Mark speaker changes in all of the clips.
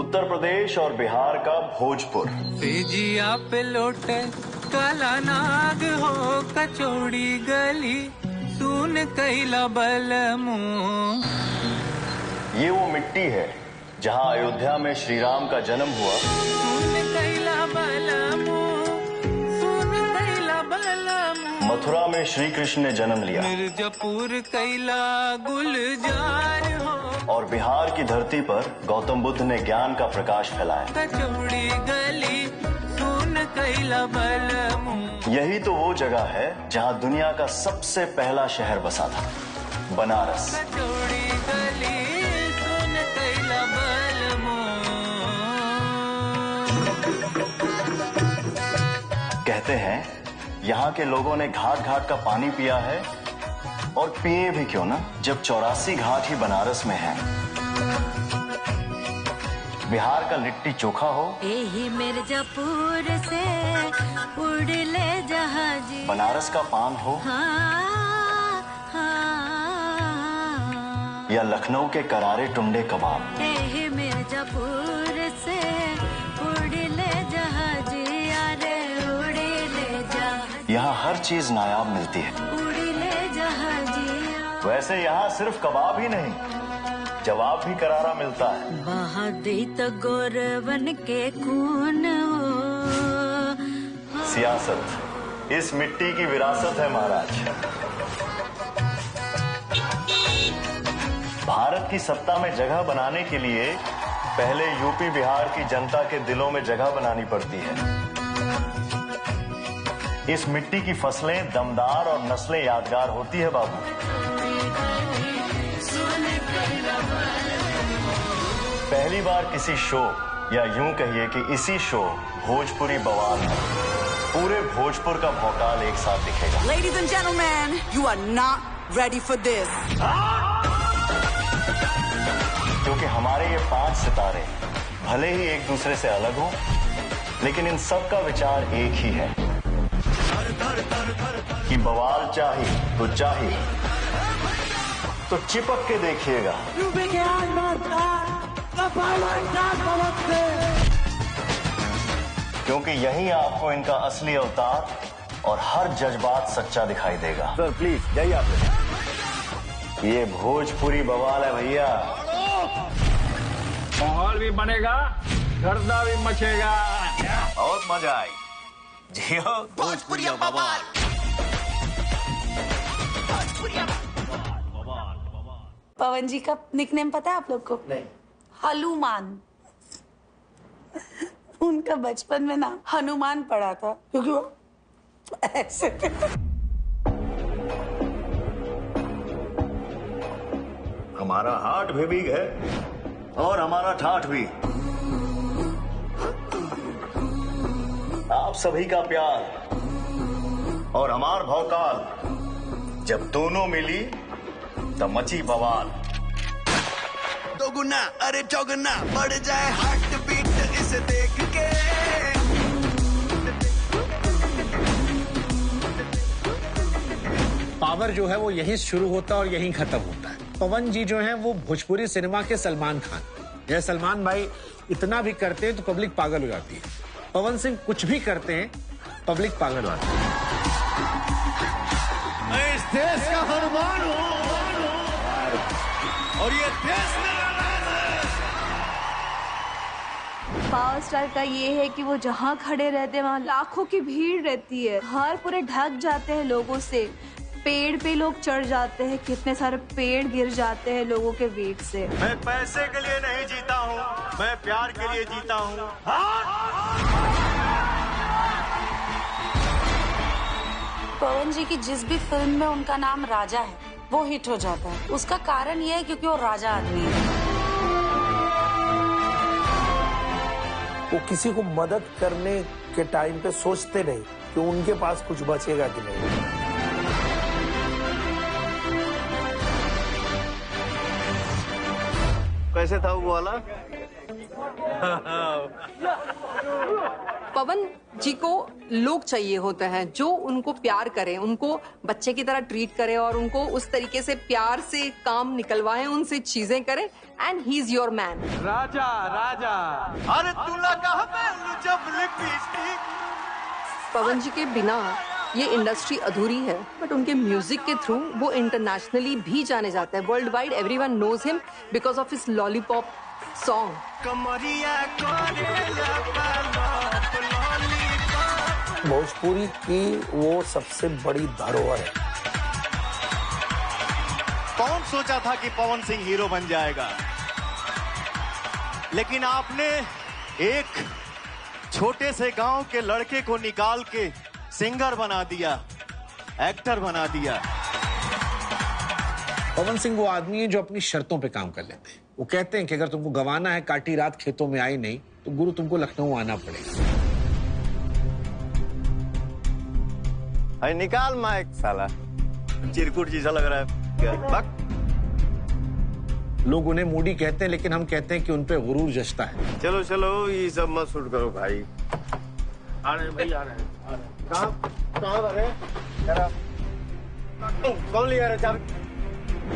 Speaker 1: उत्तर प्रदेश और बिहार का भोजपुर।
Speaker 2: तेजिया पे लोटे काला नाग हो कचौड़ी गली सुन कैला बलमू।
Speaker 1: ये वो मिट्टी है जहाँ अयोध्या में श्री राम का जन्म हुआ।
Speaker 2: सुन कैला बलमू, सुन कैला बलमू।
Speaker 1: मथुरा में श्री कृष्ण ने जन्म लिया।
Speaker 2: मिर्जापुर कैला गुलजार हो।
Speaker 1: और बिहार की धरती पर गौतम बुद्ध ने ज्ञान का प्रकाश फैलाया।
Speaker 2: कचौड़ी गली सुन कैला बलमू।
Speaker 1: यही तो वो जगह है जहाँ दुनिया का सबसे पहला शहर बसा था, बनारस।
Speaker 2: कचौड़ी गली सुन कैला बलमू।
Speaker 1: कहते हैं यहाँ के लोगों ने घाट घाट का पानी पिया है, और पिए भी क्यों ना, जब 84 घाट ही बनारस में है। बिहार का लिट्टी चोखा हो,
Speaker 3: यही मिर्जापुर से उड़ ले जहाजी।
Speaker 1: बनारस का पान हो,
Speaker 3: हाँ, हाँ।
Speaker 1: या लखनऊ के करारे टुंडे कबाब।
Speaker 3: यही मिर्जापुर से उड़ ले जहाजी, अरे उड़ ले जहाजी।
Speaker 1: यहाँ हर चीज नायाब मिलती है।
Speaker 3: उड़ ले जहाजी।
Speaker 1: वैसे यहाँ सिर्फ कबाब ही नहीं, जवाब भी करारा मिलता है।
Speaker 3: बहादी तो गौरवन के खून हो।
Speaker 1: सियासत इस मिट्टी की विरासत है महाराज। भारत की सत्ता में जगह बनाने के लिए पहले यूपी बिहार की जनता के दिलों में जगह बनानी पड़ती है। इस मिट्टी की फसलें दमदार और नस्लें यादगार होती है बाबू। पहली बार किसी शो, या यूं कहिए कि इसी शो भोजपुरी बवाल में पूरे भोजपुर का भौकाल एक साथ दिखेगा।
Speaker 4: Ladies and gentlemen, you are not ready for this.
Speaker 1: क्योंकि हमारे ये 5 सितारे भले ही एक दूसरे से अलग हों, लेकिन इन सब का विचार एक ही है कि बवाल चाहिए तो चिपक के देखिएगा। क्योंकि यही आपको इनका असली अवतार और हर जज्बात सच्चा दिखाई देगा। सर प्लीज जाइए आप। ये भोजपुरी बवाल है भैया।
Speaker 5: माहौल भी बनेगा, गर्दा भी मचेगा,
Speaker 1: बहुत मजा आई। जियो
Speaker 4: भोजपुरी बवाल।
Speaker 6: पवन जी का निकनेम पता है आप लोग को? नहीं। हनुमान। उनका बचपन में ना हनुमान पड़ा था, क्योंकि वो ऐसे थे।
Speaker 1: हमारा हार्ट भी बिग है और हमारा ठाठ भी। आप सभी का प्यार और हमार भौकाल जब दोनों मिली तब मची बवाल।
Speaker 7: दोगुना अरे चौगुना बढ़ जाए हार्ट बीट इसे देख के।
Speaker 8: पावर जो है वो यहीं शुरू होता है और यहीं खत्म होता है। पवन जी जो हैं वो भोजपुरी सिनेमा के सलमान खान। यह सलमान भाई इतना भी करते हैं तो पब्लिक पागल हो जाती है। पवन सिंह कुछ भी करते हैं, पब्लिक पागल हो जाती है।
Speaker 7: मैं इस देश का हनुमान हूँ और ये देश मेरा राज है।
Speaker 9: पावर स्टार का ये है कि वो जहाँ खड़े रहते हैं वहाँ लाखों की भीड़ रहती है। घर पूरे ढक जाते हैं लोगों से। पेड़ पे लोग चढ़ जाते हैं, कितने सारे पेड़ गिर जाते हैं लोगों के वेट से।
Speaker 1: मैं पैसे के लिए नहीं जीता हूँ, मैं प्यार के लिए जीता हूँ।
Speaker 6: पवन जी की जिस भी फिल्म में उनका नाम राजा है वो हिट हो जाता है। उसका कारण ये है क्योंकि वो राजा आदमी है।
Speaker 10: वो किसी को मदद करने के टाइम पे सोचते नहीं कि उनके पास कुछ बचेगा कि नहीं।
Speaker 1: कैसे था वो वाला?
Speaker 9: पवन
Speaker 11: जी को लोग चाहिए होते हैं जो उनको प्यार करें, उनको बच्चे की तरह ट्रीट करें और उनको उस तरीके से प्यार से काम निकलवाएं, उनसे चीजें करें, and he is your man.
Speaker 5: राजा राजा
Speaker 7: अरे तू लगा मैं जब लिपस्टिक।
Speaker 11: पवन जी के बिना ये इंडस्ट्री अधूरी है, बट उनके म्यूजिक के थ्रू वो इंटरनेशनली भी जाने जाते हैं। World wide everyone knows him because of his lollipop song.
Speaker 10: Bhojpuri की वो सबसे बड़ी धरोहर है।
Speaker 1: कौन सोचा था कि पवन सिंह हीरो बन जाएगा, लेकिन आपने एक छोटे से गांव के लड़के को निकाल के सिंगर बना दिया, एक्टर बना दिया।
Speaker 8: पवन सिंह वो आदमी है जो अपनी शर्तों पे काम कर लेते हैं। वो कहते हैं कि अगर तुमको गंवाना है, काटी रात खेतों में आई नहीं, तो गुरु तुमको लखनऊ आना पड़ेगा।
Speaker 1: अरे निकाल माइक साला, चिरकुट जैसा लग रहा है।
Speaker 8: लोग उन्हें मूडी कहते हैं, लेकिन हम कहते हैं कि उन पे गुरूर जचता है।
Speaker 1: चलो चलो ये सब मत शूट करो भाई।
Speaker 5: आ रहे भाई, आ रहे
Speaker 1: कहाँ रहे? कौन लिया रहे चाबी?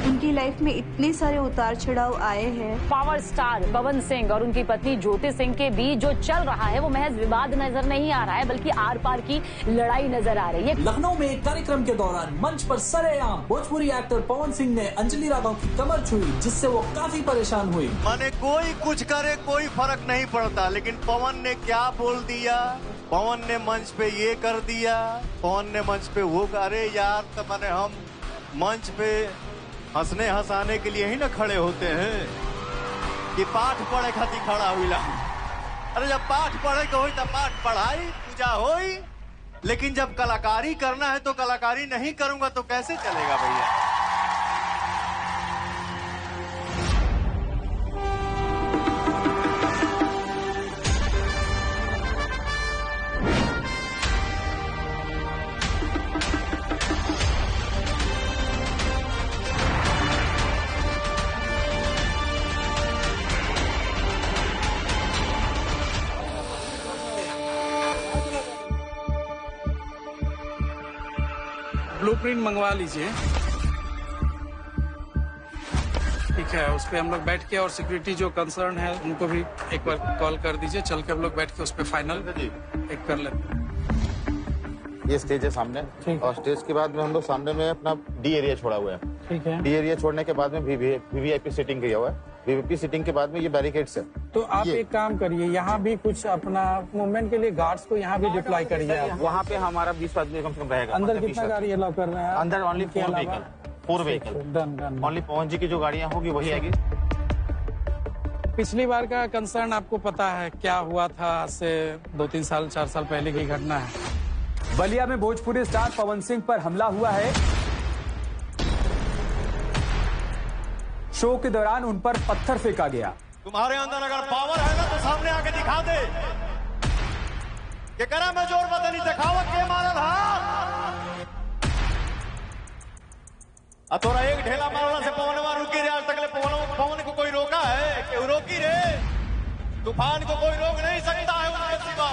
Speaker 9: उनकी लाइफ में इतने सारे उतार चढ़ाव आए हैं।
Speaker 12: पावर स्टार पवन सिंह और उनकी पत्नी ज्योति सिंह के बीच जो चल रहा है वो महज विवाद नजर नहीं आ रहा है, बल्कि आर पार की लड़ाई नजर आ रही है।
Speaker 13: लखनऊ में एक कार्यक्रम के दौरान मंच पर सरेआम भोजपुरी एक्टर पवन सिंह ने अंजलि राघव की कमर छुई, जिससे वो काफी परेशान हुई।
Speaker 1: माने कोई कुछ करे कोई फर्क नहीं पड़ता, लेकिन पवन ने क्या बोल दिया, पवन ने मंच पे ये कर दिया, पवन ने मंच पे वो। अरे यार, तो माने हम मंच पे हंसने हंसाने के लिए ही ना खड़े होते हैं कि पाठ पढ़े खातिर खड़ा हुईला। अरे जब पाठ पढ़े के होई तब पाठ पढ़ाई पूजा होई, लेकिन जब कलाकारी करना है तो कलाकारी नहीं करूंगा तो कैसे चलेगा भैया।
Speaker 5: ब्लूप्रिंट मंगवा लीजिए, ठीक है। उस पे हम लोग बैठ के, और सिक्योरिटी जो कंसर्न है उनको भी एक बार कॉल कर दीजिए, चल के हम लोग बैठ के उस पे फाइनल एक कर लेते हैं।
Speaker 14: ये स्टेज है सामने, और स्टेज के बाद में हम लोग सामने में अपना डी एरिया छोड़ा हुआ है।
Speaker 5: ठीक है।
Speaker 14: डी एरिया छोड़ने के बाद में वीवीआईपी सीटिंग किया हुआ है। वीवीआईपी सीटिंग के बाद में ये बैरिकेड्स है।
Speaker 5: तो आप एक काम करिए, यहाँ भी कुछ अपना मूवमेंट के लिए गार्ड्स को यहाँ भी डिप्लॉय करिए।
Speaker 14: वहाँ पे हमारा 20 आदमी कम से कम रहेगा।
Speaker 5: अंदर कितना गाड़ी अलाउ कर रहे हैं?
Speaker 14: अंदर ओनली 4 व्हीकल। ओनली पवन जी की जो गाड़ियाँ होगी वही आएगी।
Speaker 5: पिछली बार का कंसर्न आपको पता है क्या हुआ था, से 2-3 साल 4 साल पहले की घटना है।
Speaker 15: बलिया में भोजपुरी स्टार पवन सिंह पर हमला हुआ है। शो के दौरान उन पर पत्थर फेंका गया।
Speaker 1: तुम्हारे अंदर अगर पावर है ना तो सामने आके दिखा दे कि करा मैं जोर बदनी दिखावत के मारल हा। तोरा एक ढेला मारला से पवनवा रुकी रे, आज तक ले पवन को कोई रोका है? क्यों रोकी रे? तूफान को कोई रोक नहीं सकता है उनके सिवा।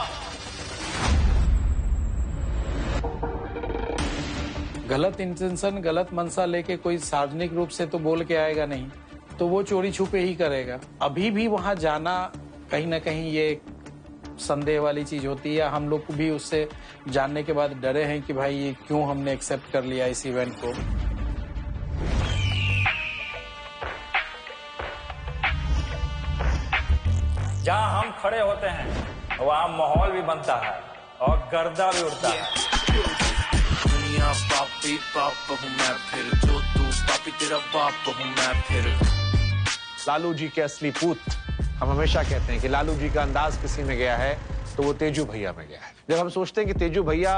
Speaker 5: गलत इंटेंशन, गलत मनसा लेके कोई सार्वजनिक रूप से तो बोल के आएगा नहीं, तो वो चोरी छुपे ही करेगा। अभी भी वहां जाना कहीं ना कहीं ये संदेह वाली चीज होती है। हम लोग भी उससे जानने के बाद डरे हैं कि भाई ये क्यों हमने एक्सेप्ट कर लिया इस इवेंट को।
Speaker 16: जहाँ हम खड़े होते हैं वहाँ माहौल भी बनता है और गर्दा भी उड़ता है।
Speaker 2: दुनिया पापी पाप हूँ मैं फिर, जो तू पापी तेरा बाप हूँ मैं फिर।
Speaker 8: लालू जी के असली पूत, हम हमेशा कहते हैं कि लालू जी का अंदाज किसी में गया है तो वो तेजू भैया में गया है। जब हम सोचते हैं कि तेजू भैया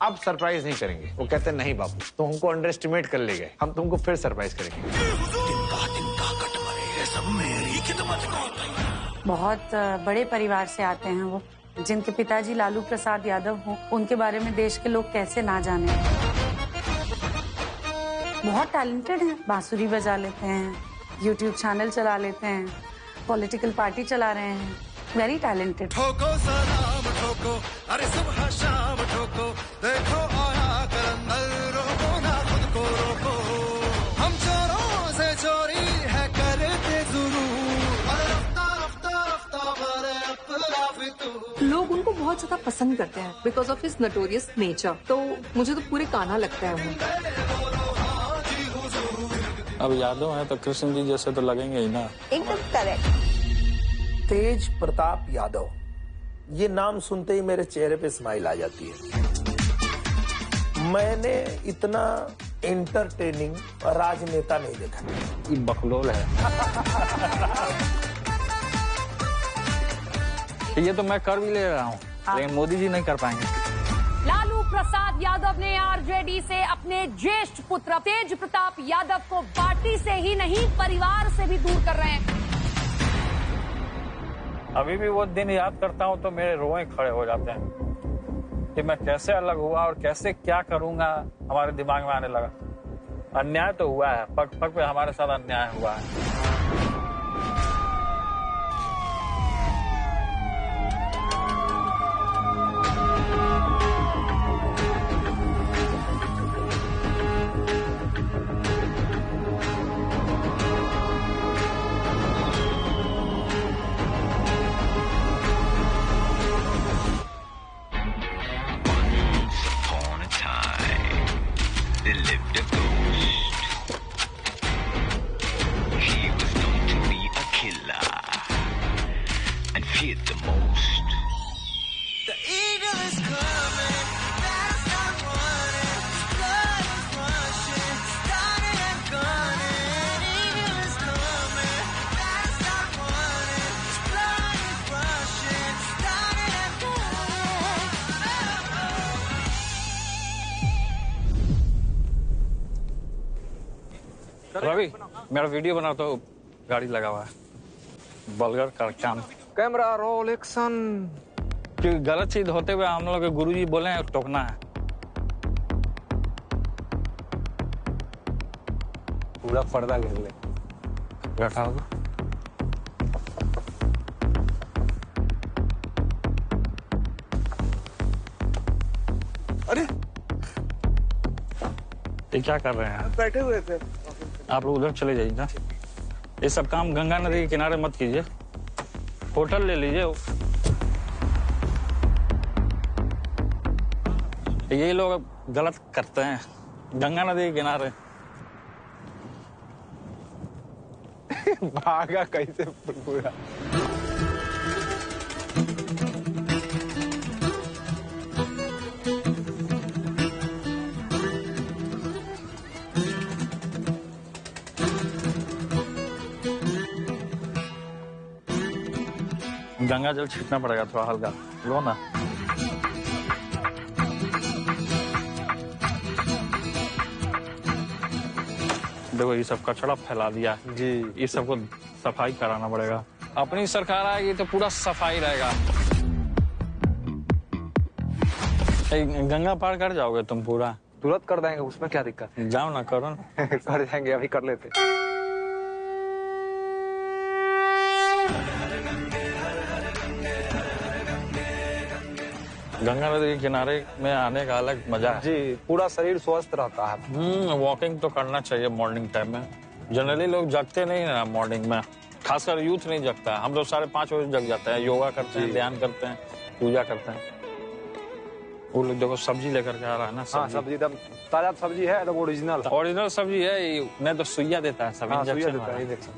Speaker 8: अब सरप्राइज नहीं करेंगे, वो कहते हैं नहीं बाबू, तो हमको अंडर एस्टिमेट कर ले गए, हम तुमको फिर सरप्राइज करेंगे।
Speaker 6: बहुत बड़े परिवार से आते हैं वो, जिनके पिताजी लालू प्रसाद यादव हों, उनके बारे में देश के लोग कैसे ना जाने। बहुत टैलेंटेड हैं, बांसुरी बजा लेते हैं, यूट्यूब चैनल चला लेते हैं, पॉलिटिकल पार्टी चला रहे हैं, वेरी टैलेंटेड।
Speaker 7: ठोको सलाम ठोको, अरे सुबह शाम ठोको, देखो आया कलंदर, रोको ना खुद को रोको, हम चोरों से चोरी है करते जरूर, अरे रफ्ता रफ्ता रफ्ता मारे अपना फितूर।
Speaker 11: लोग उनको बहुत ज्यादा पसंद करते हैं because of his notorious nature. तो मुझे तो पूरे कान्हा लगता है वो।
Speaker 16: अब यादव है तो कृष्ण जी जैसे तो लगेंगे ही ना।
Speaker 9: एकदम करेक्ट।
Speaker 10: तेज प्रताप यादव, ये नाम सुनते ही मेरे चेहरे पे स्माइल आ जाती है। मैंने इतना एंटरटेनिंग राजनेता नहीं देखा।
Speaker 16: ये बकलोल है। ये तो मैं कर भी ले रहा हूँ, लेकिन मोदी जी नहीं कर पाएंगे।
Speaker 12: लालू प्रसाद यादव ने आरजेडी से अपने ज्येष्ठ पुत्र तेज प्रताप यादव को पार्टी से ही नहीं परिवार से भी दूर कर रहे हैं।
Speaker 16: अभी भी वो दिन याद करता हूँ तो मेरे रोए खड़े हो जाते हैं कि मैं कैसे अलग हुआ और कैसे क्या करूंगा, हमारे दिमाग में आने लगा। अन्याय तो हुआ है, पग पग पे हमारे साथ अन्याय हुआ है। रवि, मेरा वीडियो बना तो गाड़ी लगा हुआ है, बलगर का काम।
Speaker 15: Camera roll action.
Speaker 16: क्योंकि गलत चीज होते हुए हम लोग के गुरुजी बोले हैं टोकना है।
Speaker 15: पूरा पर्दा घेर ले।
Speaker 16: बैठा होगा।
Speaker 15: अरे
Speaker 16: ये क्या कर रहे हैं?
Speaker 15: बैठे हुए थे।
Speaker 16: आप लोग उधर चले जाइए ना। ये सब काम गंगा नदी के किनारे मत कीजिए, होटल ले लीजिए। ये लोग गलत करते हैं गंगा नदी के किनारे।
Speaker 15: भागा कैसे पूरा।
Speaker 16: गंगा जल छीटना पड़ेगा थोड़ा हल्का, लो ना। देखो ये सब कचरा फैला दिया जी, ये सबको सफाई कराना पड़ेगा। अपनी सरकार आएगी तो पूरा सफाई रहेगा। गंगा पार कर जाओगे तुम पूरा?
Speaker 15: तुरंत कर देंगे, उसमें क्या दिक्कत है।
Speaker 16: जाओ ना, करो ना।
Speaker 15: कर जाएंगे, अभी कर लेते।
Speaker 16: गंगा नदी के किनारे में आने का अलग मजा है
Speaker 15: जी, पूरा शरीर स्वस्थ रहता है।
Speaker 16: वॉकिंग तो करना चाहिए मॉर्निंग टाइम में। जनरली लोग जगते नहीं है मॉर्निंग में, खासकर यूथ नहीं जगता है। हम लोग 5:30 बजे जग जाते हैं, योगा करते हैं, ध्यान करते हैं, पूजा करते हैं। वो लोग देखो सब्जी लेकर के आ रहा है ना।
Speaker 15: हाँ, सब्जी एकदम ताजा सब्जी है, ओरिजिनल
Speaker 16: सब्जी है। नहीं तो सुइया देता है सब, इंजेक्शन।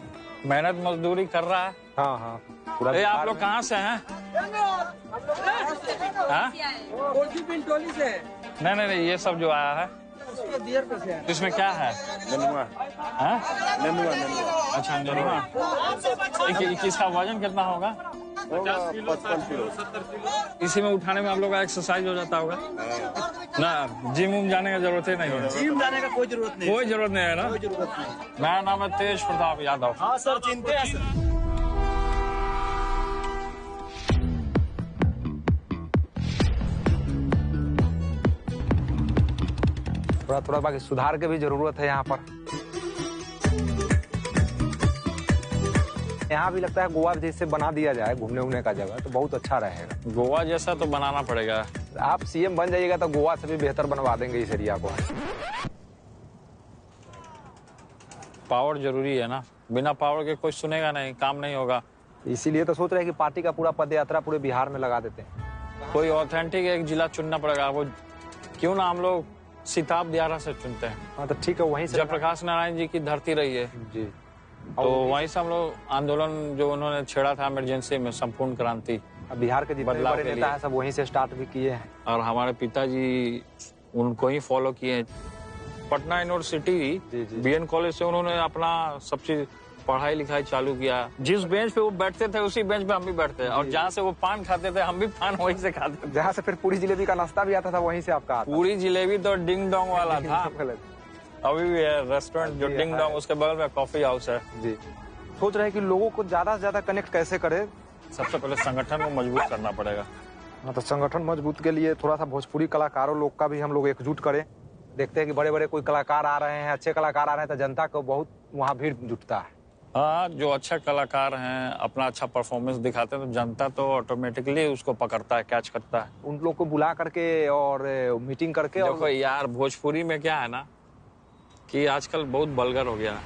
Speaker 16: मेहनत मजदूरी कर रहा है।
Speaker 15: हाँ हाँ पूरा।
Speaker 16: आप लोग कहाँ से हैं? नहीं, ये सब जो आया है इसमें क्या है?
Speaker 14: नेनुआ। नेनुआ।
Speaker 16: अच्छा, नेनुआ। इसका वजन कितना होगा?
Speaker 14: 55 किलो।
Speaker 16: इसी में उठाने में आप लोग का एक्सरसाइज हो जाता होगा ना। जिम उम जाने का जरूरत ही नहीं है।
Speaker 17: जिम जाने का कोई जरूरत नहीं
Speaker 16: है ना। मेरा नाम है तेज प्रताप यादव।
Speaker 17: हाँ सर, चिंते हैं सर।
Speaker 15: थोड़ा बाकी सुधार की भी जरूरत है यहाँ पर। यहाँ भी लगता है गोवा जैसे बना दिया जाए घूमने उमने का जगह तो बहुत अच्छा रहेगा।
Speaker 16: गोवा जैसा तो बनाना पड़ेगा।
Speaker 15: आप सीएम बन जाइएगा तो गोवा से भी बेहतर बनवा देंगे इस एरिया को।
Speaker 16: पावर जरूरी है ना, बिना पावर के कोई सुनेगा नहीं, काम नहीं होगा।
Speaker 15: इसीलिए तो सोच रहे हैं कि पार्टी का पूरा पद यात्रा पूरे बिहार में लगा देते हैं।
Speaker 16: कोई ऑथेंटिक एक जिला चुनना पड़ेगा। वो क्यों ना हम लोग सिताब दियारा से चुनते हैं।
Speaker 15: हाँ तो ठीक है, वहीं से
Speaker 16: जयप्रकाश नारायण जी की धरती रही है
Speaker 15: जी,
Speaker 16: तो वहीं से हम लोग आंदोलन जो उन्होंने छेड़ा था इमरजेंसी में, संपूर्ण क्रांति,
Speaker 15: बिहार के जितने बड़े नेता हैं सब वहीं से स्टार्ट भी किए हैं।
Speaker 16: और हमारे पिताजी उनको ही फॉलो किए हैं। पटना यूनिवर्सिटी बीएन कॉलेज से उन्होंने अपना सब चीज पढ़ाई लिखाई चालू किया। जिस बेंच पे वो बैठते थे उसी बेंच पे हम भी बैठते, और जहाँ से वो पान खाते थे हम भी पान वहीं से खाते थे।
Speaker 15: जहाँ से फिर पूरी जिलेबी का नाश्ता भी आता था वहीं से आपका आता।
Speaker 16: पूरी जिलेबी तो डिंग डोंग वाला था। अभी भी है रेस्टोरेंट जो डिंग डोंग, उसके बगल में कॉफी हाउस है
Speaker 15: जी। सोच रहे हैं कि लोगों को ज्यादा से ज्यादा कनेक्ट कैसे करें।
Speaker 16: सबसे पहले संगठन को मजबूत करना पड़ेगा।
Speaker 15: हाँ तो संगठन मजबूत के लिए थोड़ा सा भोजपुरी कलाकारों लोग का भी हम लोग एकजुट करें। देखते हैं कि बड़े बड़े कोई कलाकार आ रहे हैं, अच्छे कलाकार आ रहे हैं तो जनता को बहुत वहाँ भीड़ जुटता है।
Speaker 16: हाँ, जो अच्छे कलाकार हैं अपना अच्छा परफॉर्मेंस दिखाते हैं तो जनता तो ऑटोमेटिकली उसको पकड़ता है, कैच करता है।
Speaker 15: उन लोग को बुला करके और मीटिंग करके।
Speaker 16: देखो यार, भोजपुरी में क्या है ना कि आजकल बहुत वल्गर हो गया है,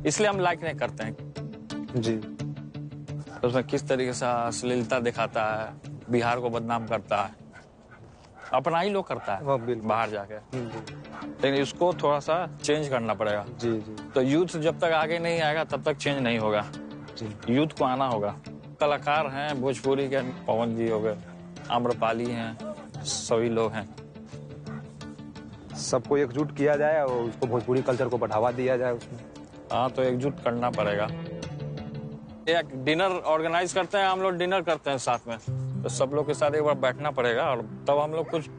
Speaker 16: इसलिए हम लाइक नहीं करते हैं
Speaker 15: जी।
Speaker 16: तो उसमें किस तरीके से अश्लीलता दिखाता है, बिहार को बदनाम करता है, अपना ही लोग करता है बाहर जाके। लेकिन इसको थोड़ा सा चेंज करना पड़ेगा
Speaker 15: जी जी।
Speaker 16: तो यूथ जब तक आगे नहीं आएगा तब तक चेंज नहीं होगा जी। यूथ को आना होगा। कलाकार हैं भोजपुरी के, पवन जी हो गए, आम्रपाली हैं, सभी लोग हैं।
Speaker 15: सबको एकजुट किया जाए और उसको भोजपुरी कल्चर को बढ़ावा दिया जाए उसमें।
Speaker 16: हाँ तो एकजुट करना पड़ेगा। एक डिनर ऑर्गेनाइज करते हैं हम लोग, डिनर करते हैं साथ में, तो सब लोग के साथ एक बार बैठना पड़ेगा और तब हम लोग कुछ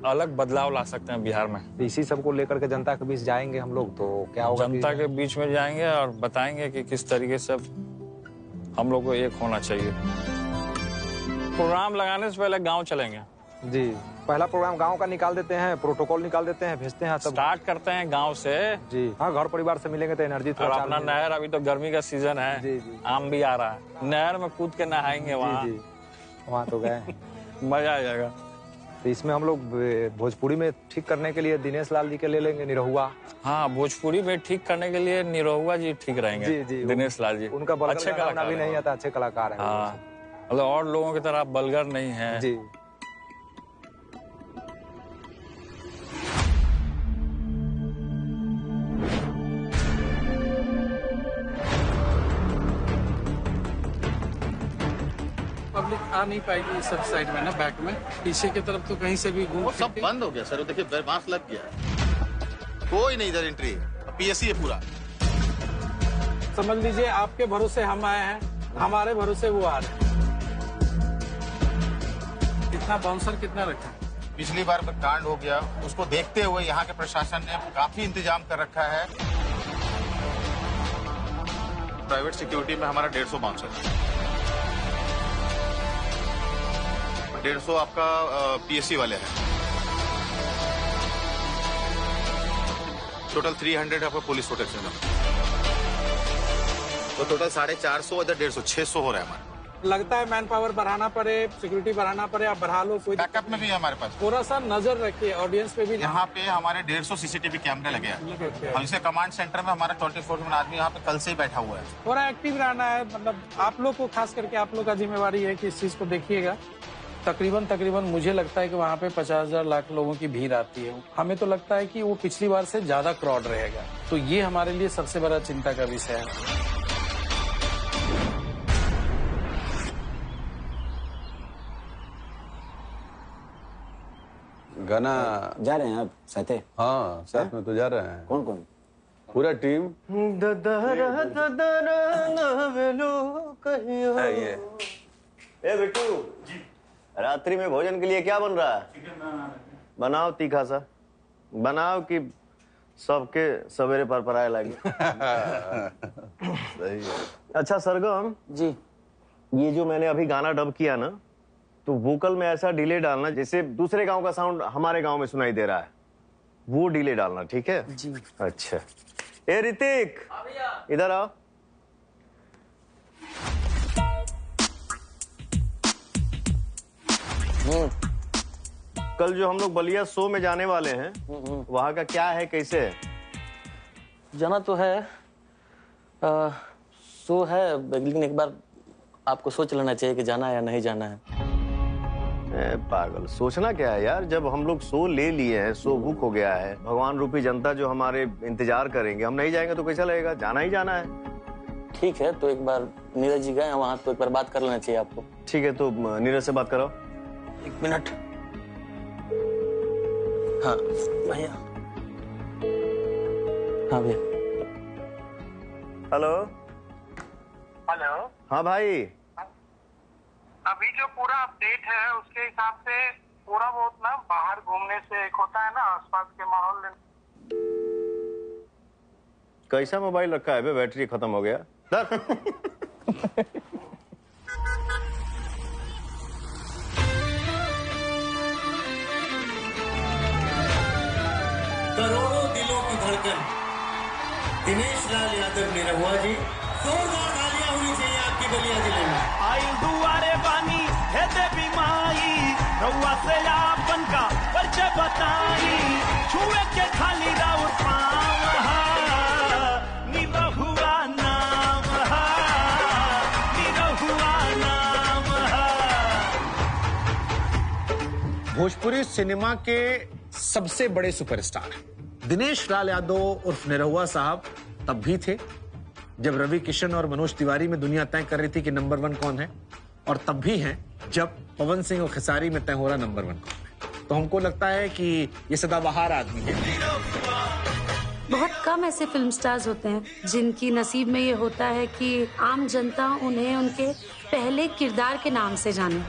Speaker 16: अलग बदलाव ला सकते हैं बिहार में।
Speaker 15: इसी सबको लेकर के जनता के बीच जाएंगे हम लोग तो क्या होगा।
Speaker 16: जनता के बीच में जाएंगे और बताएंगे कि किस तरीके से हम लोग को एक होना चाहिए। प्रोग्राम लगाने से पहले गांव चलेंगे
Speaker 15: जी। पहला प्रोग्राम गांव का निकाल देते हैं, प्रोटोकॉल निकाल देते हैं, भेजते हैं।
Speaker 16: स्टार्ट करते हैं गांव से जी। हाँ,
Speaker 15: घर परिवार से मिलेंगे तो एनर्जी थोड़ा।
Speaker 16: अपना नहर, अभी तो गर्मी का सीजन है जी जी। आम भी आ रहा है, नहर में कूद के नहाएंगे
Speaker 15: वहाँ तो गए
Speaker 16: मजा आ जाएगा।
Speaker 15: तो इसमें हम लोग भोजपुरी में ठीक करने के लिए दिनेश लाल जी के ले लेंगे, निरहुआ।
Speaker 16: हाँ, भोजपुरी में ठीक करने के लिए निरहुआ जी ठीक रहेंगे जी जी। दिनेश लाल जी
Speaker 15: उनका अच्छे कलाकार भी नहीं आता, अच्छे कलाकार है।
Speaker 16: हाँ, मतलब और लोगों की तरह बलगर नहीं है
Speaker 15: जी।
Speaker 5: पब्लिक आ नहीं पाएगी इस सब साइड में ना, बैक में पीछे की तरफ तो कहीं से भी घूम
Speaker 14: सब बंद हो गया सर। देखिए बांस लग गया, कोई नहीं इधर एंट्री है, पीएससी है पूरा।
Speaker 5: समझ लीजिए आपके भरोसे हम आए हैं, हमारे भरोसे वो आ रहे हैं। कितना बाउंसर कितना रखा?
Speaker 14: पिछली बार कांड हो गया, उसको देखते हुए यहाँ के प्रशासन ने काफी इंतजाम कर रखा है। प्राइवेट सिक्योरिटी में हमारा 150 बाउंसर, 150 आपका पीएससी वाले हैं। टोटल 300 आपका पुलिस प्रोटेक्शन है, तो टोटल 450, इधर 150, 600 हो रहा है हमारा।
Speaker 5: लगता है मैन पावर बढ़ाना पड़े, सिक्योरिटी बढ़ाना पड़े, आप बढ़ा लो। कोई
Speaker 14: बैकअप में भी है हमारे पास।
Speaker 5: थोड़ा सा नजर रखिए ऑडियंस पे भी।
Speaker 14: यहाँ पे हमारे 150 सीसीटीवी कैमरे लगे हैं। हम इसे कमांड सेंटर में हमारा 24 आदमी यहाँ पे कल से ही बैठा हुआ है।
Speaker 5: थोड़ा एक्टिव रहना है, मतलब आप लोग को, खास करके आप लोग का जिम्मेवारी है कि इस चीज को देखिएगा। तकरीबन मुझे लगता है कि वहाँ पे 50,000 लाख लोगों की भीड़ आती है। हमें तो लगता है कि वो पिछली बार से ज्यादा क्राउड रहेगा, तो ये हमारे लिए सबसे बड़ा चिंता का विषय है।
Speaker 18: गाना
Speaker 19: जा रहे हैं आप साथ?
Speaker 18: हाँ, साथ में तो जा रहे हैं।
Speaker 19: कौन कौन?
Speaker 18: पूरा टीम।
Speaker 1: ए बिट्टू, रात्रि में भोजन के लिए क्या बन रहा है? बनाओ तीखा सा बनाओ कि सबके सवेरे पर पराए लगे।
Speaker 18: सही है।
Speaker 1: अच्छा सरगम
Speaker 19: जी,
Speaker 1: ये जो मैंने अभी गाना डब किया ना, तो वोकल में ऐसा डिले डालना जैसे दूसरे गांव का साउंड हमारे गांव में सुनाई दे रहा है, वो डिले डालना, ठीक है जी। अच्छा, ए ऋतिक इधर आओ। कल जो हम लोग बलिया शो में जाने वाले हैं, वहाँ का क्या है, कैसे है?
Speaker 19: जाना तो है, शो है, लेकिन एक बार आपको सोच लेना चाहिए कि जाना है या नहीं जाना है।
Speaker 1: पागल, सोचना क्या है यार, जब हम लोग शो ले लिए हैं, शो बुक हो गया है, भगवान रूपी जनता जो हमारे इंतजार करेंगे, हम नहीं जाएंगे तो कैसा लगेगा? जाना ही जाना है।
Speaker 19: ठीक है, तो एक बार नीरज जी गए वहाँ, तो एक बार बात कर लेना चाहिए आपको।
Speaker 1: ठीक है, तो नीरज से बात करो।
Speaker 19: 1 मिनट। हाँ भैया। हाँ भैया।
Speaker 1: हेलो।
Speaker 20: हेलो।
Speaker 1: हाँ भाई।
Speaker 20: अभी जो पूरा अपडेट है उसके हिसाब से पूरा बहुत ना बाहर घूमने से एक होता है ना आसपास के माहौल।
Speaker 1: कैसा मोबाइल रखा है बे? बैटरी खत्म हो गया।
Speaker 8: करोड़ों दिलों की धड़कन दिनेश लाल यादव निरहुआ जी, जोरदार तालियां होनी चाहिए आपकी बलिया जिले में।
Speaker 7: आई दुआरे बानी है देवी माई, रउआ से आपन का परिचय बताई, छुए के खाली राउर पाँव, निरहुआ नाम, निरहुआ नाम।
Speaker 8: भोजपुरी सिनेमा के सबसे बड़े सुपरस्टार दिनेश लाल यादव उर्फ निरहुआ साहब तब भी थे जब रवि किशन और मनोज तिवारी में दुनिया तय कर रही थी कि नंबर 1 कौन है, और तब भी हैं जब पवन सिंह और खेसारी में तय हो रहा नंबर 1 कौन है। तो हमको लगता है कि ये सदाबहार आदमी है।
Speaker 6: बहुत कम ऐसे फिल्म स्टार्स होते हैं जिनकी नसीब में ये होता है कि आम जनता उन्हें उनके पहले किरदार के नाम से जाने।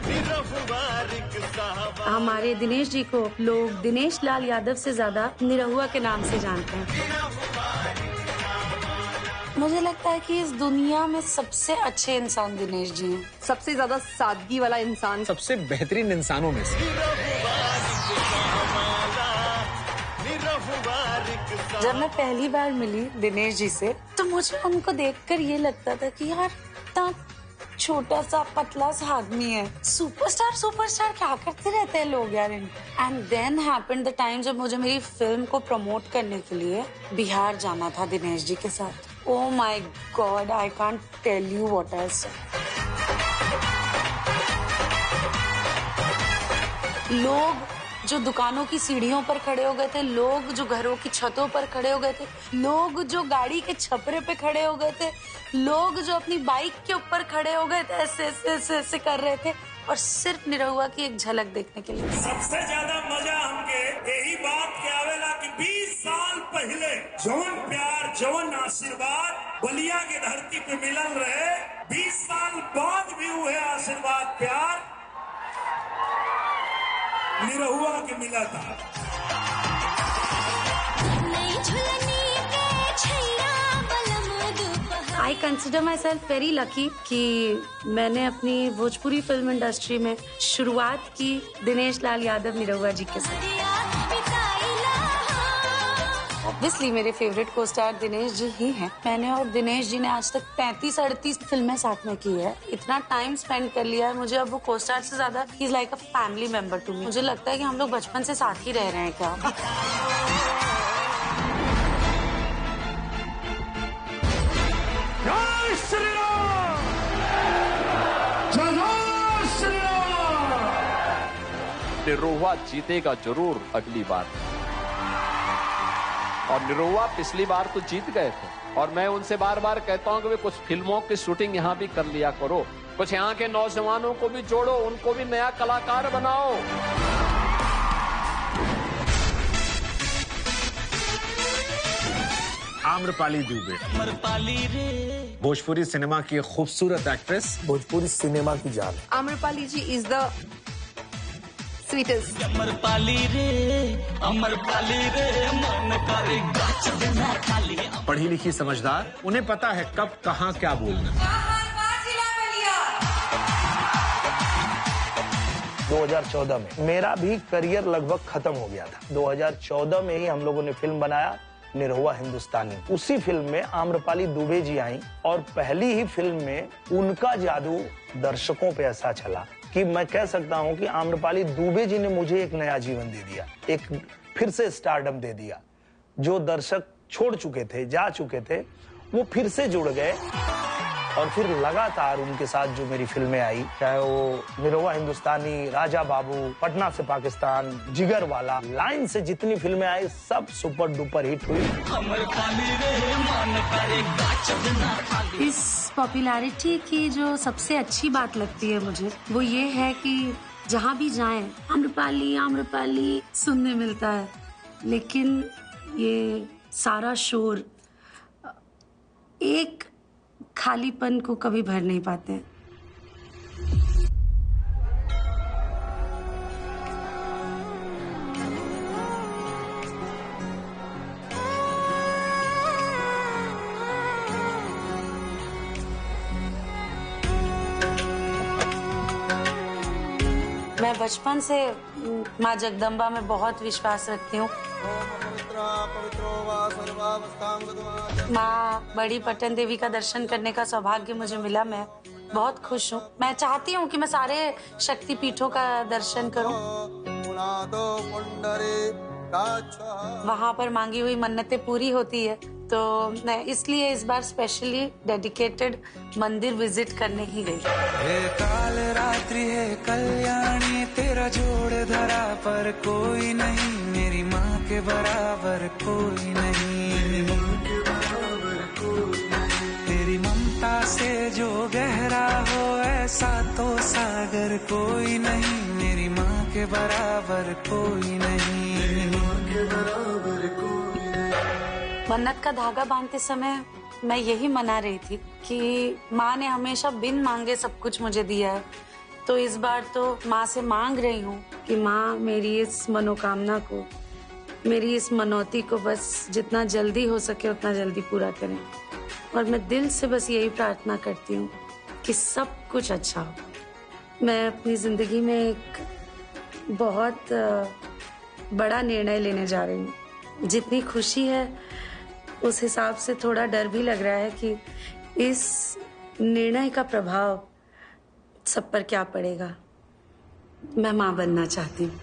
Speaker 6: हमारे दिनेश जी को लोग दिनेश लाल यादव से ज्यादा निरहुआ के नाम से जानते हैं। मुझे लगता है कि इस दुनिया में सबसे अच्छे इंसान दिनेश जी हैं।
Speaker 11: सबसे ज्यादा सादगी वाला इंसान,
Speaker 8: सबसे बेहतरीन इंसानों में से।
Speaker 6: जब मैं पहली बार मिली दिनेश जी से तो मुझे उनको देखकर ये लगता था कि यार इतना छोटा सा पतला सा आदमी है, सुपरस्टार क्या करते रहते हैं लोग यार। And then happened the time जब मुझे मेरी फिल्म को प्रमोट करने के लिए बिहार जाना था दिनेश जी के साथ। Oh my God, I can't tell you what I said. लोग जो दुकानों की सीढ़ियों पर खड़े हो गए थे, लोग जो घरों की छतों पर खड़े हो गए थे, लोग जो गाड़ी के छपरे पे खड़े हो गए थे, लोग जो अपनी बाइक के ऊपर खड़े हो गए थे, ऐसे कर रहे थे, और सिर्फ निरहुआ की एक झलक देखने के लिए।
Speaker 8: सबसे ज्यादा मजा हमके यही बात के आवेला कि 20 साल पहले जवन प्यार जवन आशीर्वाद बलिया की धरती पे मिलल रहे, 20 साल बाद भी हुए आशीर्वाद प्यार निरहुआ के मिला था।
Speaker 6: I consider myself very lucky कि मैंने अपनी भोजपुरी फिल्म इंडस्ट्री में शुरुआत की दिनेश लाल यादव निरहुआ जी के साथ। ऑब्वियसली मेरे फेवरेट को स्टार दिनेश जी ही हैं। मैंने और दिनेश जी ने आज तक 35-38 फिल्में साथ में की है। इतना टाइम स्पेंड कर लिया है, मुझे अब वो को स्टार से ज्यादा ही is like a family member to me. मुझे लगता है कि हम लोग बचपन से साथ ही रह रहे हैं क्या।
Speaker 21: निरहुआ जीतेगा जरूर अगली बार, और निरहुआ पिछली बार तो जीत गए थे, और मैं उनसे बार बार कहता हूं कि वे कुछ फिल्मों की शूटिंग यहाँ भी कर लिया करो, कुछ यहाँ के नौजवानों को भी जोड़ो, उनको भी नया कलाकार बनाओ।
Speaker 8: आम्रपाली दुबे, भोजपुरी सिनेमा की एक खूबसूरत एक्ट्रेस,
Speaker 10: भोजपुरी सिनेमा की जान।
Speaker 11: आम्रपाली जी इज द स्वीटेस्ट।
Speaker 7: अमरपाली रे मन करे गाछ बिना खाली।
Speaker 8: पढ़ी लिखी समझदार, उन्हें पता है कब कहाँ क्या बोलना।
Speaker 10: 2014 में मेरा भी करियर लगभग खत्म हो गया था। 2014 में ही हम लोगों ने फिल्म बनाया निरहुआ हिंदुस्तानी। उसी फिल्म में आम्रपाली दुबे जी आई, और पहली ही फिल्म में उनका जादू दर्शकों पे ऐसा चला कि मैं कह सकता हूं कि आम्रपाली दुबे जी ने मुझे एक नया जीवन दे दिया, एक फिर से स्टारडम दे दिया। जो दर्शक छोड़ चुके थे, जा चुके थे, वो फिर से जुड़ गए और फिर लगातार उनके साथ जो मेरी फिल्में आई, चाहे वो निरहुआ हिंदुस्तानी, राजा बाबू, पटना से पाकिस्तान, जिगर वाला, लाइन से जितनी फिल्में आई सब सुपर डुपर हिट हुई।
Speaker 6: इस पॉपुलैरिटी की जो सबसे अच्छी बात लगती है मुझे, वो ये है कि जहाँ भी जाएं आम्रपाली आम्रपाली सुनने मिलता है, लेकिन ये सारा शोर एक खालीपन को कभी भर नहीं पाते। मैं बचपन से माँ जगदम्बा में बहुत विश्वास रखती हूँ। माँ बड़ी पटन देवी का दर्शन करने का सौभाग्य मुझे मिला। मैं बहुत खुश हूँ। मैं चाहती हूँ कि मैं सारे शक्ति पीठों का दर्शन करूँ। वहाँ पर मांगी हुई मन्नतें पूरी होती है, तो मैं इसलिए इस बार स्पेशली डेडिकेटेड मंदिर विजिट करने ही गई।
Speaker 2: काल रात्रि है कल्याणी, तेरा जोड़ धरा पर कोई नहीं, मेरी माँ के बराबर कोई नहीं, तेरी ममता से जो गहरा हो ऐसा तो सागर कोई नहीं, मेरी माँ के बराबर कोई नहीं।
Speaker 6: मन्नत का धागा बांधते समय मैं यही मना रही थी कि माँ ने हमेशा बिन मांगे सब कुछ मुझे दिया है, तो इस बार तो माँ से मांग रही हूँ कि माँ मेरी इस मनोकामना को, मेरी इस मनौती को बस जितना जल्दी हो सके उतना जल्दी पूरा करें। और मैं दिल से बस यही प्रार्थना करती हूँ कि सब कुछ अच्छा हो। मैं अपनी जिंदगी में एक बहुत बड़ा निर्णय लेने जा रही हूँ। जितनी खुशी है उस हिसाब से थोड़ा डर भी लग रहा है कि इस निर्णय का प्रभाव सब पर क्या पड़ेगा। मैं माँ बनना चाहती हूँ।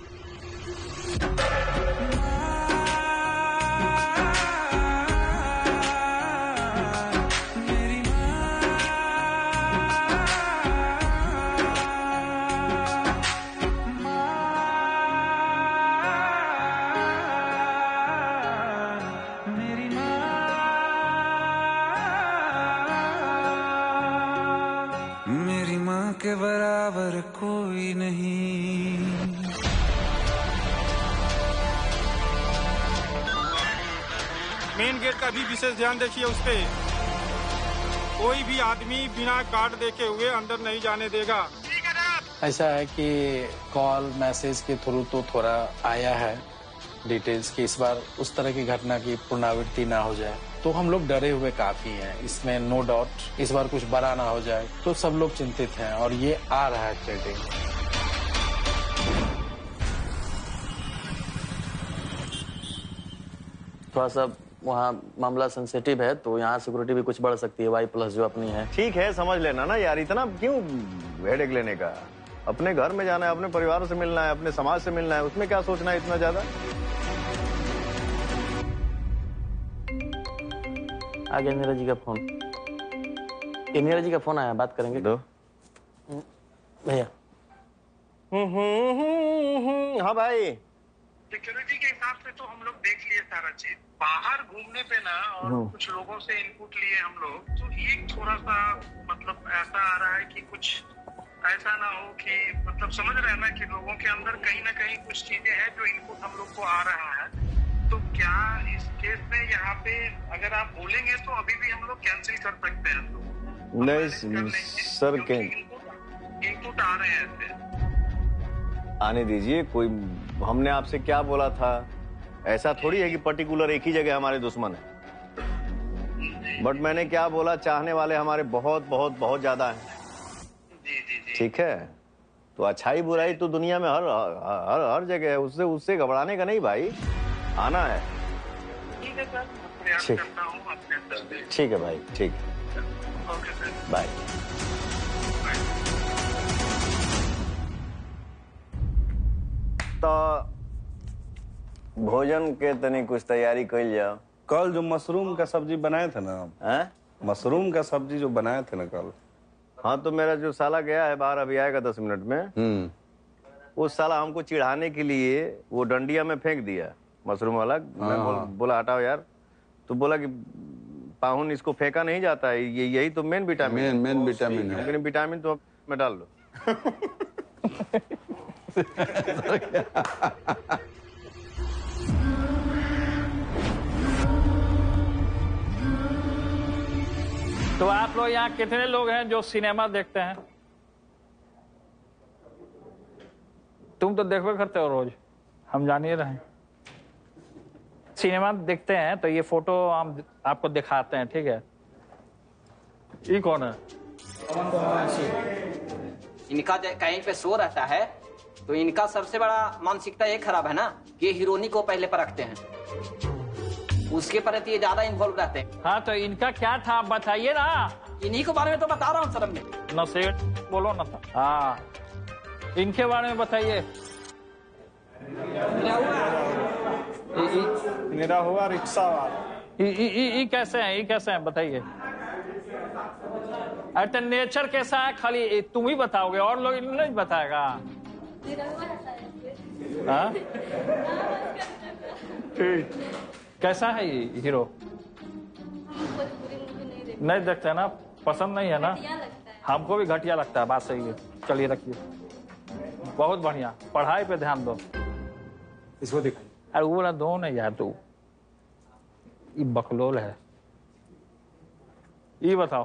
Speaker 2: के बराबर कोई नहीं।
Speaker 3: मेन गेट का भी विशेष ध्यान देखिए, उस पे कोई भी आदमी बिना कार्ड देखे हुए अंदर नहीं जाने देगा।
Speaker 5: ऐसा है कि कॉल मैसेज के थ्रू तो थोड़ा आया है डिटेल्स की, इस बार उस तरह की घटना की पुनरावृत्ति ना हो जाए, तो हम लोग डरे हुए काफी हैं। इसमें नो डाउट इस बार कुछ बड़ा ना हो जाए, तो सब लोग चिंतित हैं और ये आ रहा है ट्रेडिंग।
Speaker 19: थोड़ा सा वहाँ मामला सेंसिटिव है, तो यहाँ सिक्योरिटी भी कुछ बढ़ सकती है, Y+ जो अपनी है।
Speaker 18: ठीक है, समझ लेना ना यार, इतना क्यों हेडेक लेने का। अपने घर में जाना है, अपने परिवार से मिलना है, अपने समाज से मिलना है, उसमें क्या सोचना है इतना ज्यादा।
Speaker 19: आ गया नीरज जी का फोन। ये नीरज जी का फोन आया, बात करेंगे।
Speaker 18: दो
Speaker 19: भैया।
Speaker 18: हाँ भाई।
Speaker 20: सिक्योरिटी के हिसाब से तो हम लोग देख लिए सारा चीज। बाहर घूमने पे ना और कुछ लोगों से इनपुट लिए हम लोग, तो ये थोड़ा सा मतलब ऐसा आ रहा है कि कुछ ऐसा ना हो कि मतलब समझ रहे हैं ना कि लोगों के अंदर कहीं ना कहीं कुछ चीजें हैं जो इनपुट हम लोग को आ रहा है। तो क्या इस केस में यहाँ पे अगर आप बोलेंगे तो अभी भी हम लोग कैंसिल कर सकते हैं? तो
Speaker 18: नहीं सर,
Speaker 20: इनपुट आ रहे हैं ऐसे।
Speaker 18: आने दीजिए, कोई हमने आपसे क्या बोला था? ऐसा थोड़ी है कि पर्टिकुलर एक ही जगह हमारे दुश्मन है, बट मैंने क्या बोला, चाहने वाले हमारे बहुत बहुत बहुत ज्यादा हैं। ठीक है, तो अच्छाई बुराई तो दुनिया में हर हर हर जगह है, उससे घबराने का नहीं भाई, आना है।
Speaker 20: ठीक है सर, प्रयास करता हूँ अपने।
Speaker 18: ठीक है भाई, ठीक है,
Speaker 20: ओके सर,
Speaker 18: बाय। तो भोजन के तनी कुछ तैयारी कर जाओ।
Speaker 4: कल जो मशरूम का सब्जी बनाए थे ना, मशरूम का सब्जी जो बनाए थे ना कल।
Speaker 18: हाँ तो मेरा जो साला गया है बाहर, अभी आएगा 10 मिनट में। उस साला हमको चिढ़ाने के लिए वो डंडिया में फेंक दिया मशरूम वाला। मैं बोला हटाओ यार, तो बोला कि पाहुन इसको फेंका नहीं जाता है, ये यही तो मेन विटामिन
Speaker 4: विटामिन है।
Speaker 18: लेकिन विटामिन तो मैं डाल लो।
Speaker 16: तो आप लोग यहाँ कितने लोग हैं जो सिनेमा देखते हैं? तुम तो देखबे करते हो रोज, हम जान ही रहे। सिनेमा देखते हैं तो ये फोटो हम आपको दिखाते हैं, ठीक है? ये कौन है?
Speaker 22: इनका कहीं पे शो रहता है तो इनका सबसे बड़ा मानसिकता ये खराब है ना कि ये हीरोइनी को पहले परखते हैं, उसके प्रति ये ज्यादा इन्वॉल्व रहते हैं।
Speaker 16: हाँ तो इनका क्या था बताइए ना।
Speaker 22: इन्हीं के बारे में तो बता रहा हूँ सर में।
Speaker 16: नसेड़ बोलो ना था। हाँ इनके बारे में बताइए।
Speaker 4: मेरा हुआ रिक्शा वाला।
Speaker 16: ये कैसे हैं? ये कैसे हैं बताइए। अरे नेचर कैसा है खाली तुम ही बताओगे, और लोग नहीं बताएगा। हाँ कैसा है ये हीरो? नहीं देखते ना, पसंद नहीं है ना? हमको भी घटिया लगता है, बात सही है। चलिए रखिए, बहुत बढ़िया। पढ़ाई पे ध्यान दो।
Speaker 15: इसको दिखाइए।
Speaker 16: अरे वो ना दो ना यार, तू ये बकलोल है। ये बताओ।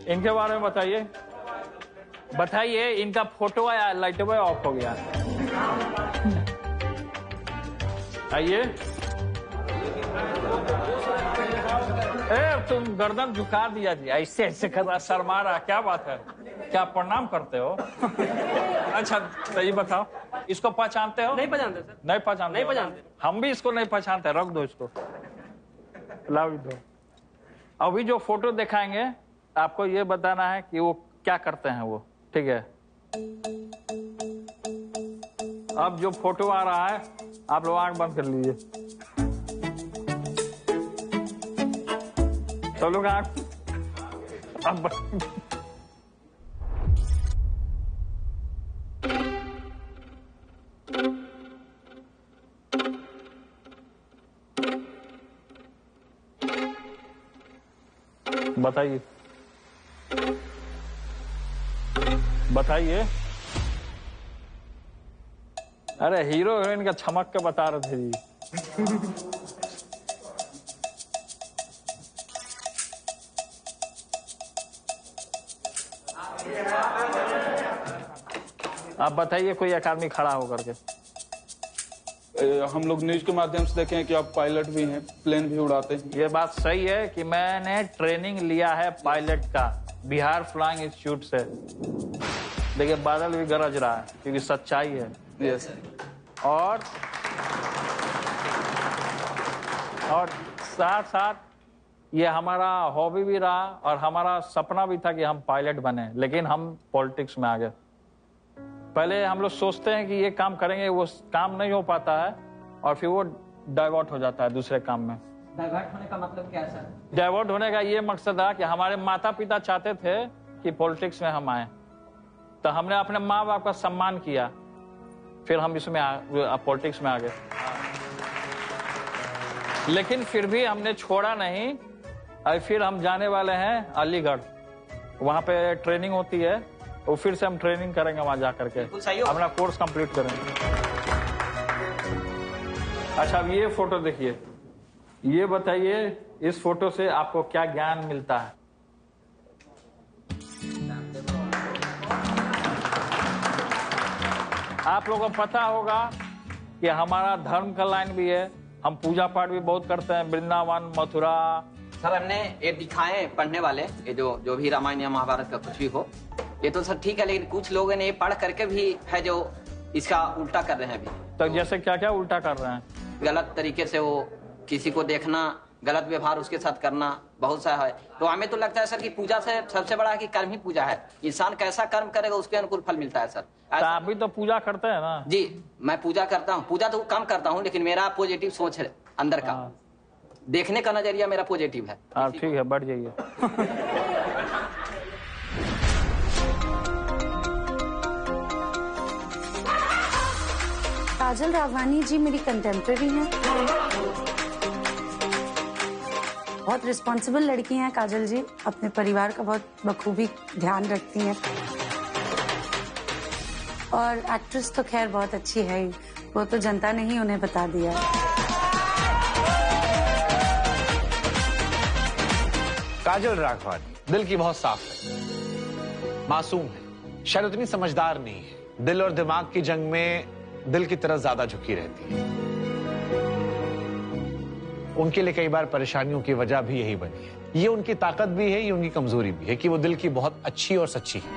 Speaker 16: इनके बारे में बताइए। बताइए इनका फोटो आया, लाइट ऑफ हो गया। आइए। तुम गर्दन झुका दिया जी, ऐसे ऐसे कर शर्मा रहा, क्या बात है? क्या प्रणाम करते हो? अच्छा तो ये बताओ, इसको पहचानते हो?
Speaker 22: नहीं पहचानते सर।
Speaker 16: नहीं पहचानते?
Speaker 22: नहीं पहचानते।
Speaker 16: हम भी इसको नहीं पहचानते, रख दो इसको। लाओ दो। अभी जो फोटो दिखाएंगे आपको ये बताना है कि वो क्या करते हैं वो, ठीक है? अब जो फोटो आ रहा है आप लोग आंख बंद कर लीजिए। तो लोग आंख अब बताइए बताइए। अरे हीरो हीरोइन का चमक के बता रहे थे जी। आप बताइए कोई एक आदमी खड़ा होकर के।
Speaker 4: हम लोग न्यूज के माध्यम से देखे हैं कि आप पायलट भी हैं, प्लेन भी उड़ाते हैं।
Speaker 16: ये बात सही है कि मैंने ट्रेनिंग लिया है पायलट का बिहार फ्लाइंग इंस्टीट्यूट से। देखिए बादल भी गरज रहा है क्योंकि सच्चाई है।
Speaker 4: यस।
Speaker 16: और साथ साथ ये हमारा हॉबी भी रहा और हमारा सपना भी था कि हम पायलट बने, लेकिन हम पॉलिटिक्स में आ गए। पहले हम लोग सोचते हैं कि ये काम करेंगे, वो काम नहीं हो पाता है और फिर वो डाइवर्ट हो जाता है दूसरे काम में।
Speaker 22: डाइवर्ट होने का मतलब क्या है सर?
Speaker 16: डाइवर्ट होने का ये मकसद है कि हमारे माता पिता चाहते थे कि पॉलिटिक्स में हम आए, तो हमने अपने माँ बाप का सम्मान किया, फिर हम इसमें पॉलिटिक्स में आ गए। लेकिन फिर भी हमने छोड़ा नहीं और फिर हम जाने वाले हैं अलीगढ़। वहाँ पे ट्रेनिंग होती है, वो फिर से हम ट्रेनिंग करेंगे वहाँ जा करके, अपना कोर्स कंप्लीट करेंगे। अच्छा अब ये फोटो देखिए, ये बताइए इस फोटो से आपको क्या ज्ञान मिलता है? आप लोगों को पता होगा कि हमारा धर्म का लाइन भी है, हम पूजा पाठ भी बहुत करते हैं, वृंदावन मथुरा।
Speaker 22: सर हमने ये दिखाए पढ़ने वाले, ये जो भी रामायण या महाभारत का कुछ भी हो, ये तो सर ठीक है, लेकिन कुछ लोगों ने ये पढ़ करके भी है जो इसका उल्टा कर रहे हैं अभी।
Speaker 16: तो जैसे क्या क्या उल्टा कर रहे हैं?
Speaker 22: गलत तरीके से वो किसी को देखना, गलत व्यवहार उसके साथ करना, बहुत सा है। तो हमें तो लगता है सर कि पूजा से सबसे बड़ा है कि कर्म ही पूजा है। इंसान कैसा कर्म करेगा उसके अनुकूल फल मिलता है सर।
Speaker 16: आप भी तो पूजा करते हैं ना?
Speaker 22: जी मैं पूजा करता हूँ, पूजा तो कम करता हूँ, लेकिन मेरा पॉजिटिव सोच है अंदर का, देखने का नजरिया मेरा पॉजिटिव है।
Speaker 16: ठीक है, बढ़ जाइए।
Speaker 6: काजल राघवानी जी मेरी कंटेम्प्रेरी हैं। बहुत रिस्पॉन्सिबल लड़की हैं काजल जी, अपने परिवार का बहुत बखूबी ध्यान रखती हैं और एक्ट्रेस तो खैर बहुत अच्छी है ही, वो तो जनता ने ही उन्हें बता दिया।
Speaker 8: काजल राघवानी दिल की बहुत साफ है, मासूम है, शायद उतनी समझदार नहीं है, दिल और दिमाग की जंग में दिल की तरफ ज्यादा झुकी रहती है। उनके लिए कई बार परेशानियों की वजह भी यही बनी है। ये उनकी ताकत भी है, ये उनकी कमजोरी भी है कि वो दिल की बहुत अच्छी और सच्ची है।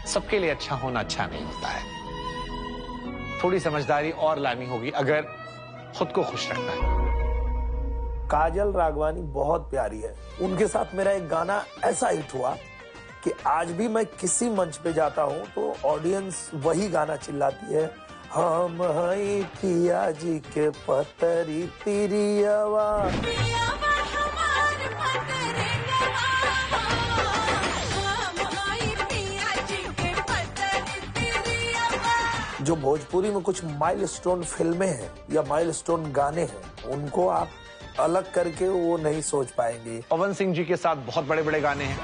Speaker 8: सबके लिए अच्छा होना अच्छा नहीं होता है, थोड़ी समझदारी और लानी होगी अगर खुद को खुश रखना है।
Speaker 10: काजल राघवानी बहुत प्यारी है। उनके साथ मेरा एक गाना ऐसा हिट हुआ कि आज भी मैं किसी मंच पे जाता हूँ तो ऑडियंस वही गाना चिल्लाती है, हम हई पिया जी के पतरी तिरियावा। जो भोजपुरी में कुछ माइलस्टोन फिल्में हैं या माइलस्टोन गाने हैं, उनको आप अलग करके वो नहीं सोच पाएंगे।
Speaker 8: पवन सिंह जी के साथ बहुत बड़े बड़े गाने हैं।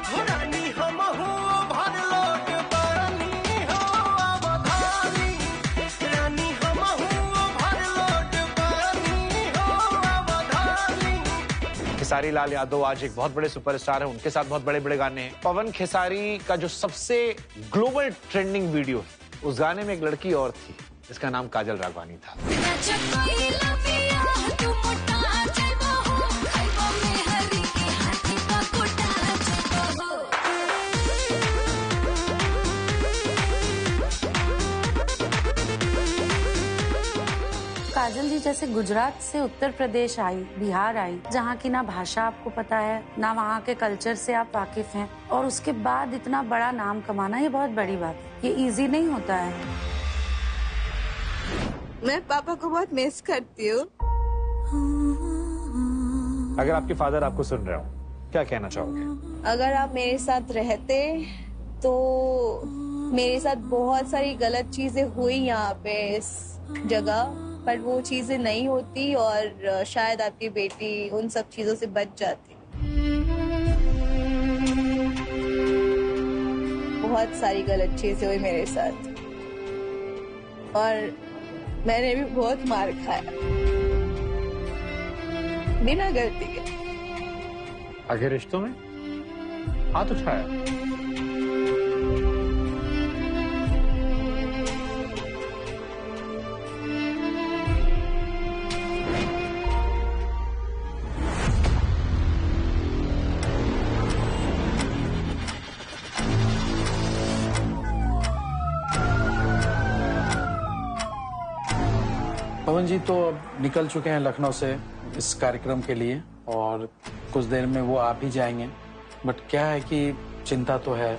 Speaker 8: खेसारी लाल यादव आज एक बहुत बड़े सुपरस्टार हैं, उनके साथ बहुत बड़े बड़े गाने हैं। पवन खेसारी का जो सबसे ग्लोबल ट्रेंडिंग वीडियो है, उस गाने में एक लड़की और थी जिसका नाम काजल राघवानी था।
Speaker 6: काजल जी जैसे गुजरात से उत्तर प्रदेश आई, बिहार आई, जहाँ की ना भाषा आपको पता है ना वहाँ के कल्चर से आप वाकिफ हैं, और उसके बाद इतना बड़ा नाम कमाना ये बहुत बड़ी बात है, ये इजी नहीं होता है।
Speaker 9: मैं पापा को बहुत मिस करती हूँ।
Speaker 8: अगर आपके फादर आपको सुन रहे हो, क्या कहना चाहोगे?
Speaker 9: अगर आप मेरे साथ रहते तो मेरे साथ बहुत सारी गलत चीजें हुई यहाँ पे इस जगह, पर वो चीजें नहीं होती और शायद आपकी बेटी उन सब चीजों से बच जाती। बहुत सारी गलत चीजें हुई मेरे साथ और मैंने भी बहुत मार खाया बिना गलती के।
Speaker 8: आगे रिश्तों में हाथ उठाया?
Speaker 5: पवन जी तो अब निकल चुके हैं लखनऊ से इस कार्यक्रम के लिए और कुछ देर में वो आ भी जाएंगे, बट क्या है कि चिंता तो है,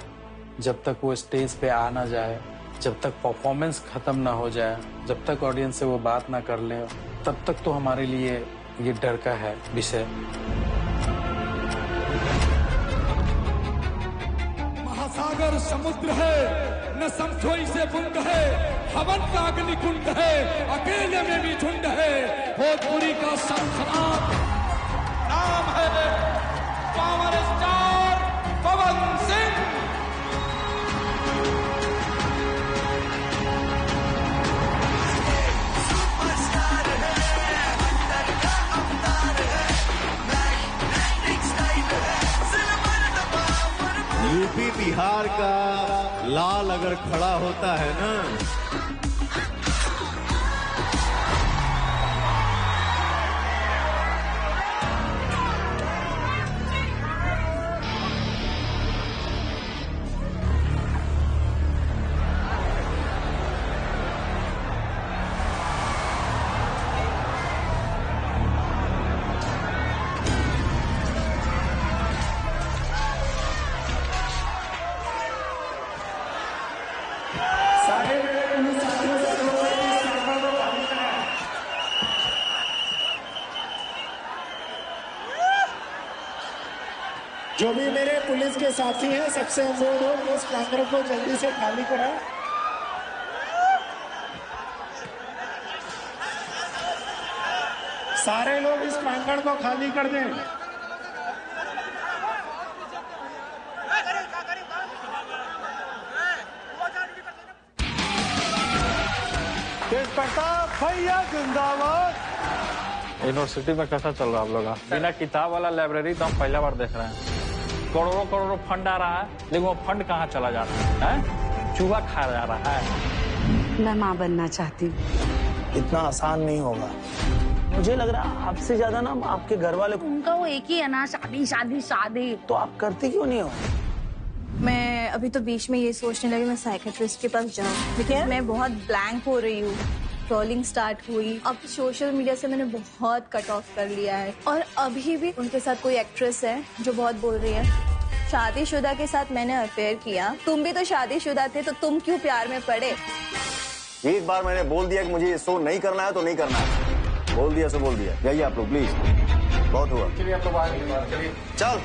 Speaker 5: जब तक वो स्टेज पे आ ना जाए, जब तक परफॉर्मेंस खत्म ना हो जाए, जब तक ऑडियंस से वो बात ना कर ले, तब तक तो हमारे लिए ये डर का है विषय।
Speaker 13: महासागर समुद्र है न समझोई से बुंद है, हवन का अग्नि कुंड है, अकेले में भी झुंड है, भोजपुरी का संखनाद नाम है power star Pawan Singh.
Speaker 1: UP Bihar का लाल अगर खड़ा होता है ना,
Speaker 12: जो भी मेरे पुलिस के साथी हैं सबसे अनुरोध हो कि इस प्रांगण को जल्दी से खाली कराएं। सारे लोग इस प्रांगण को खाली कर दें।
Speaker 1: तेज प्रताप भैया जिंदाबाद।
Speaker 16: यूनिवर्सिटी में कैसा चल रहा है आप लोग? बिना किताब वाला लाइब्रेरी तो हम पहला बार देख रहे हैं। करोड़ों करोड़ों फंड आ रहा है, लेकिन वो फंड कहाँ चला जा रहा है? चूहा खा जा रहा है।
Speaker 6: मैं माँ बनना चाहती हूँ।
Speaker 10: इतना आसान नहीं होगा। मुझे लग रहा है आपसे ज्यादा ना आपके घर वाले,
Speaker 6: उनका वो एक ही है ना, शादी शादी शादी।
Speaker 10: तो आप करते क्यों नहीं हो?
Speaker 9: मैं अभी तो बीच में ये सोचने लगी मैं साइकेट्रिस्ट के पास जाऊँ, लेकिन मैं बहुत ब्लैंक हो रही हूँ। ट्रोलिंग स्टार्ट हुई, अब सोशल मीडिया से मैंने बहुत कट ऑफ कर लिया है। और अभी भी उनके साथ कोई एक्ट्रेस है जो बहुत बोल रही है शादीशुदा के साथ मैंने अफेयर किया। तुम भी तो शादीशुदा थे, तो तुम क्यों प्यार में पड़े?
Speaker 18: एक बार मैंने बोल दिया कि मुझे ये शो नहीं करना है तो नहीं करना है। बोल दिया सो बोल दिया। जाइए आप लोग प्लीज, बहुत हुआ।
Speaker 1: चलिए आप लोग आगे चलिए।
Speaker 18: चल।